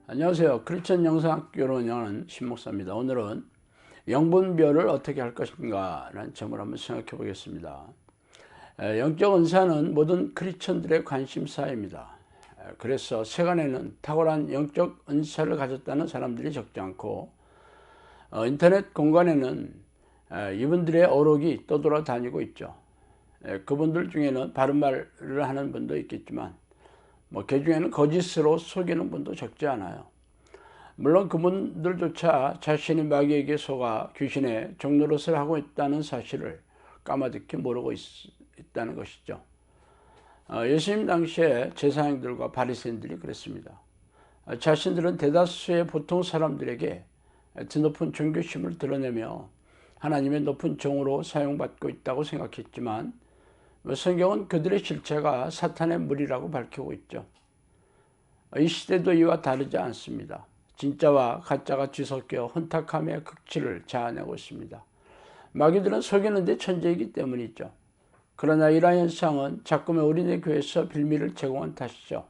안녕하세요. 크리스천 영성학교를 운영하는 신목사입니다. 오늘은 영분별을 어떻게 할 것인가 라는 점을 한번 생각해 보겠습니다. 영적 은사는 모든 크리스천들의 관심사입니다. 그래서 세간에는 탁월한 영적 은사를 가졌다는 사람들이 적지 않고 인터넷 공간에는 이분들의 어록이 떠돌아다니고 있죠. 그분들 중에는 바른 말을 하는 분도 있겠지만 그 중에는 거짓으로 속이는 분도 적지 않아요. 물론 그분들조차 자신이 마귀에게 속아 귀신의 종노릇을 하고 있다는 사실을 까마득히 모르고 있다는 것이죠. 예수님 당시에 제사장들과 바리새인들이 그랬습니다. 자신들은 대다수의 보통 사람들에게 드높은 종교심을 드러내며 하나님의 높은 종으로 사용받고 있다고 생각했지만 성경은 그들의 실체가 사탄의 무리라고 밝히고 있죠. 이 시대도 이와 다르지 않습니다. 진짜와 가짜가 뒤섞여 혼탁함의 극치를 자아내고 있습니다. 마귀들은 속이는 데 천재이기 때문이죠. 그러나 이러한 현상은 자꾸만 우리네 교회에서 빌미를 제공한 탓이죠.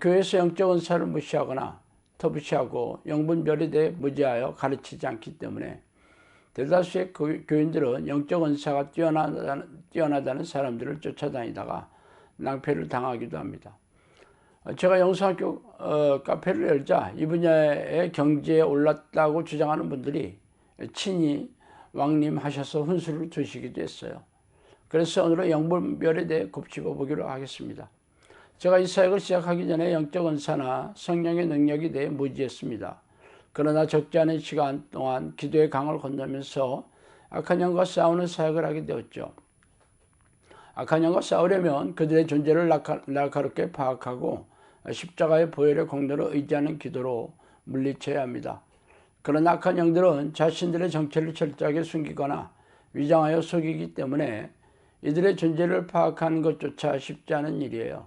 교회에서 영적 은사를 무시하거나 터부시하고 영분별에 대해 무지하여 가르치지 않기 때문에 대다수의 교인들은 영적 은사가 뛰어나다는 사람들을 쫓아다니다가 낭패를 당하기도 합니다. 제가 영성학교 카페를 열자 이 분야의 경지에 올랐다고 주장하는 분들이 친히 왕림하셔서 훈수를 주시기도 했어요. 그래서 오늘은 영분별에 대해 곱씹어 보기로 하겠습니다. 제가 이 사역을 시작하기 전에 영적 은사나 성령의 능력에 대해 무지했습니다. 그러나 적지 않은 시간 동안 기도의 강을 건너면서 악한 영과 싸우는 사역을 하게 되었죠. 악한 영과 싸우려면 그들의 존재를 날카롭게 파악하고 십자가의 보혈의 공로를 의지하는 기도로 물리쳐야 합니다. 그러나 악한 영들은 자신들의 정체를 철저하게 숨기거나 위장하여 속이기 때문에 이들의 존재를 파악하는 것조차 쉽지 않은 일이에요.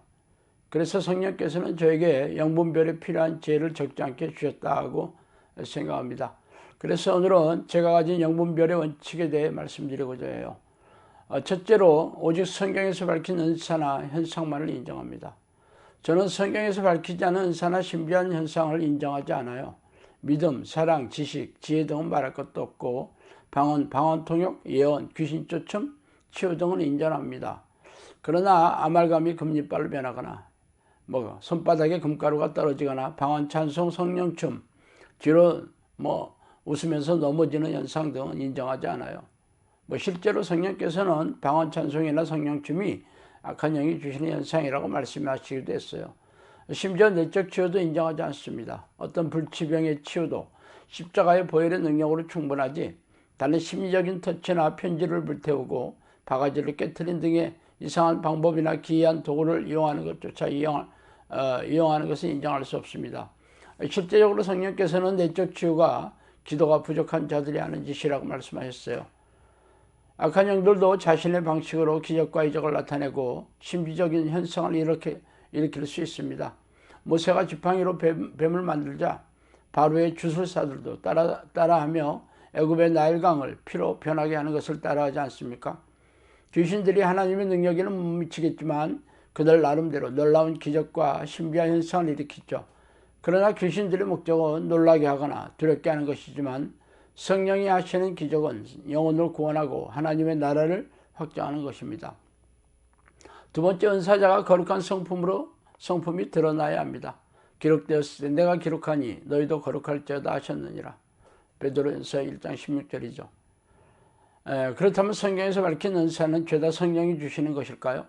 그래서 성령께서는 저에게 영분별에 필요한 지혜를 적지 않게 주셨다고 생각합니다. 그래서 오늘은 제가 가진 영분별의 원칙에 대해 말씀드리고자 해요. 첫째로 오직 성경에서 밝힌 은사나 현상만을 인정합니다. 저는 성경에서 밝히지 않은 은사나 신비한 현상을 인정하지 않아요. 믿음, 사랑, 지식, 지혜 등은 말할 것도 없고 방언 통역, 예언, 귀신 쫓음, 치유 등은 인정합니다. 그러나 아말감이 금리빨로 변하거나 손바닥에 금가루가 떨어지거나 방언, 찬송, 성령춤, 뒤로 웃으면서 넘어지는 현상 등은 인정하지 않아요. 실제로 성령께서는 방언, 찬송이나 성령춤이 악한 영이 주시는 현상이라고 말씀하시기도 했어요. 심지어 내적 치유도 인정하지 않습니다. 어떤 불치병의 치유도 십자가의 보혈의 능력으로 충분하지 다른 심리적인 터치나 편지를 불태우고 바가지를 깨트린 등의 이상한 방법이나 기이한 도구를 이용하는 것조차 이용하는 것을 인정할 수 없습니다. 실제적으로 성령께서는 내적 치유가 기도가 부족한 자들이 하는 짓이라고 말씀하셨어요. 악한 영들도 자신의 방식으로 기적과 이적을 나타내고 신비적인 현상을 일으킬 수 있습니다. 모세가 지팡이로 뱀을 만들자 바로의 주술사들도 따라하며 애굽의 나일강을 피로 변하게 하는 것을 따라하지 않습니까? 귀신들이 하나님의 능력에는 못 미치겠지만 그들 나름대로 놀라운 기적과 신비한 현상을 일으키죠. 그러나 귀신들의 목적은 놀라게 하거나 두렵게 하는 것이지만 성령이 하시는 기적은 영혼을 구원하고 하나님의 나라를 확장하는 것입니다. 두 번째, 은사자가 거룩한 성품이 드러나야 합니다. 기록되었을 때 내가 기록하니 너희도 거룩할지어다 하셨느니라. 베드로전서 1장 16절이죠. 그렇다면 성경에서 밝힌 은사는 죄다 성령이 주시는 것일까요?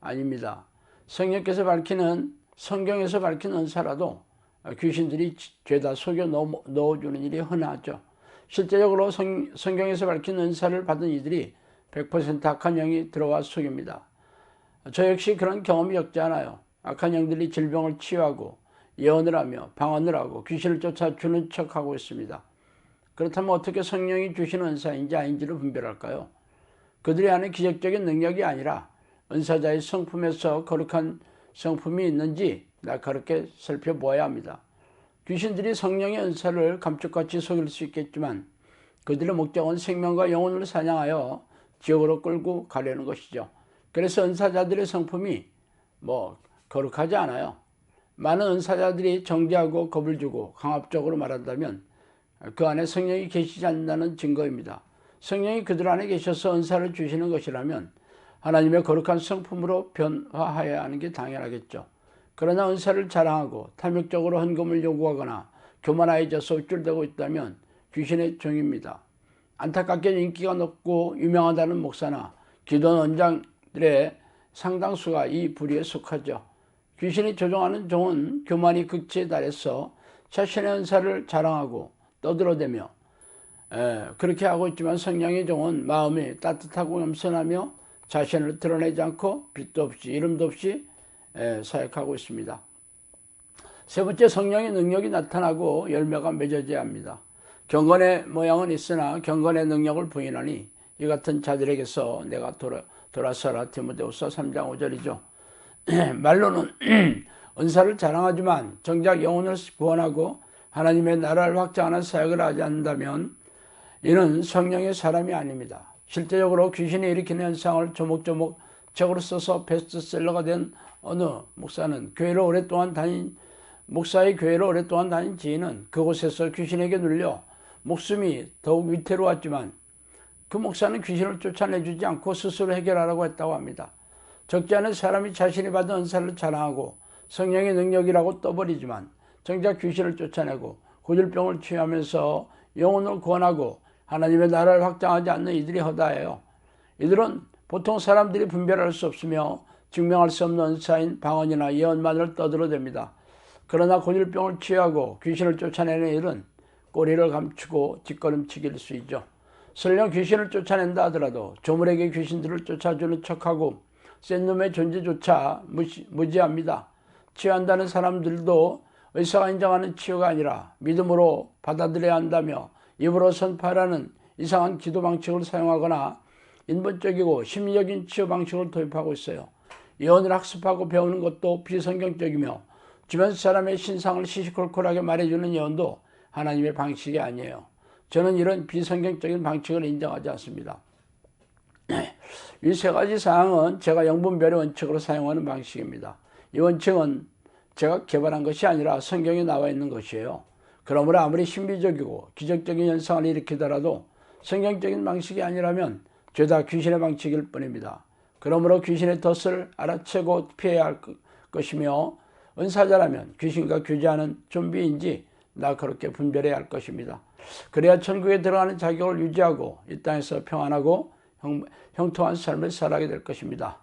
아닙니다. 성경에서 밝힌 은사라도 귀신들이 죄다 속여 넣어주는 일이 흔하죠. 실제적으로 성경에서 밝힌 은사를 받은 이들이 100% 악한 영이 들어와 속입니다. 저 역시 그런 경험이 적지 않아요. 악한 영들이 질병을 치유하고 예언을 하며 방언을 하고 귀신을 쫓아주는 척하고 있습니다. 그렇다면 어떻게 성령이 주시는 은사인지 아닌지를 분별할까요? 그들이 하는 기적적인 능력이 아니라 은사자의 성품에서 거룩한 성품이 있는지 날카롭게 살펴보아야 합니다. 귀신들이 성령의 은사를 감쪽같이 속일 수 있겠지만 그들의 목적은 생명과 영혼을 사냥하여 지옥으로 끌고 가려는 것이죠. 그래서 은사자들의 성품이 거룩하지 않아요. 많은 은사자들이 정죄하고 겁을 주고 강압적으로 말한다면 그 안에 성령이 계시지 않는다는 증거입니다. 성령이 그들 안에 계셔서 은사를 주시는 것이라면 하나님의 거룩한 성품으로 변화하여야 하는 게 당연하겠죠. 그러나 은사를 자랑하고 탐욕적으로 헌금을 요구하거나 교만해져서 우쭐대고 있다면 귀신의 종입니다. 안타깝게 인기가 높고 유명하다는 목사나 기도원 원장들의 상당수가 이 부류에 속하죠. 귀신이 조종하는 종은 교만이 극치에 달해서 자신의 은사를 자랑하고 떠들어대며 그렇게 하고 있지만 성령의 종은 마음이 따뜻하고 겸손하며 자신을 드러내지 않고 빛도 없이 이름도 없이 사역하고 있습니다. 세 번째, 성령의 능력이 나타나고 열매가 맺어져야 합니다. 경건의 모양은 있으나 경건의 능력을 부인하니 이 같은 자들에게서 내가 돌아서라. 디모데후서 3장 5절이죠. 말로는 은사를 자랑하지만 정작 영혼을 구원하고 하나님의 나라를 확장하는 사역을 하지 않는다면 이는 성령의 사람이 아닙니다. 실제적으로 귀신이 일으키는 현상을 조목조목 책으로 써서 베스트셀러가 된 어느 목사의 교회를 오랫동안 다닌 지인은 그곳에서 귀신에게 눌려 목숨이 더욱 위태로웠지만 그 목사는 귀신을 쫓아내주지 않고 스스로 해결하라고 했다고 합니다. 적지 않은 사람이 자신이 받은 은사를 자랑하고 성령의 능력이라고 떠버리지만 정작 귀신을 쫓아내고 고질병을 치유하면서 영혼을 구원하고 하나님의 나라를 확장하지 않는 이들이 허다해요. 이들은 보통 사람들이 분별할 수 없으며 증명할 수 없는 은사인 방언이나 예언만을 떠들어댑니다. 그러나 고질병을 치유하고 귀신을 쫓아내는 일은 꼬리를 감추고 뒷걸음치기일 수 있죠. 설령 귀신을 쫓아낸다 하더라도 조물에게 귀신들을 쫓아주는 척하고 센 놈의 존재조차 무지합니다. 치유한다는 사람들도 의사가 인정하는 치유가 아니라 믿음으로 받아들여야 한다며 입으로 선포하라는 이상한 기도 방식을 사용하거나 인본적이고 심리적인 치유 방식을 도입하고 있어요. 예언을 학습하고 배우는 것도 비성경적이며 주변 사람의 신상을 시시콜콜하게 말해주는 예언도 하나님의 방식이 아니에요. 저는 이런 비성경적인 방식을 인정하지 않습니다. 이 세 가지 사항은 제가 영분별의 원칙으로 사용하는 방식입니다. 이 원칙은 제가 개발한 것이 아니라 성경에 나와 있는 것이에요. 그러므로 아무리 신비적이고 기적적인 현상을 일으키더라도 성경적인 방식이 아니라면 죄다 귀신의 방식일 뿐입니다. 그러므로 귀신의 덫을 알아채고 피해야 할 것이며 은사자라면 귀신과 교제하는 좀비인지 날카롭게 분별해야 할 것입니다. 그래야 천국에 들어가는 자격을 유지하고 이 땅에서 평안하고 형통한 삶을 살아가게 될 것입니다.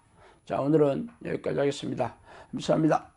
자, 오늘은 여기까지 하겠습니다. 감사합니다.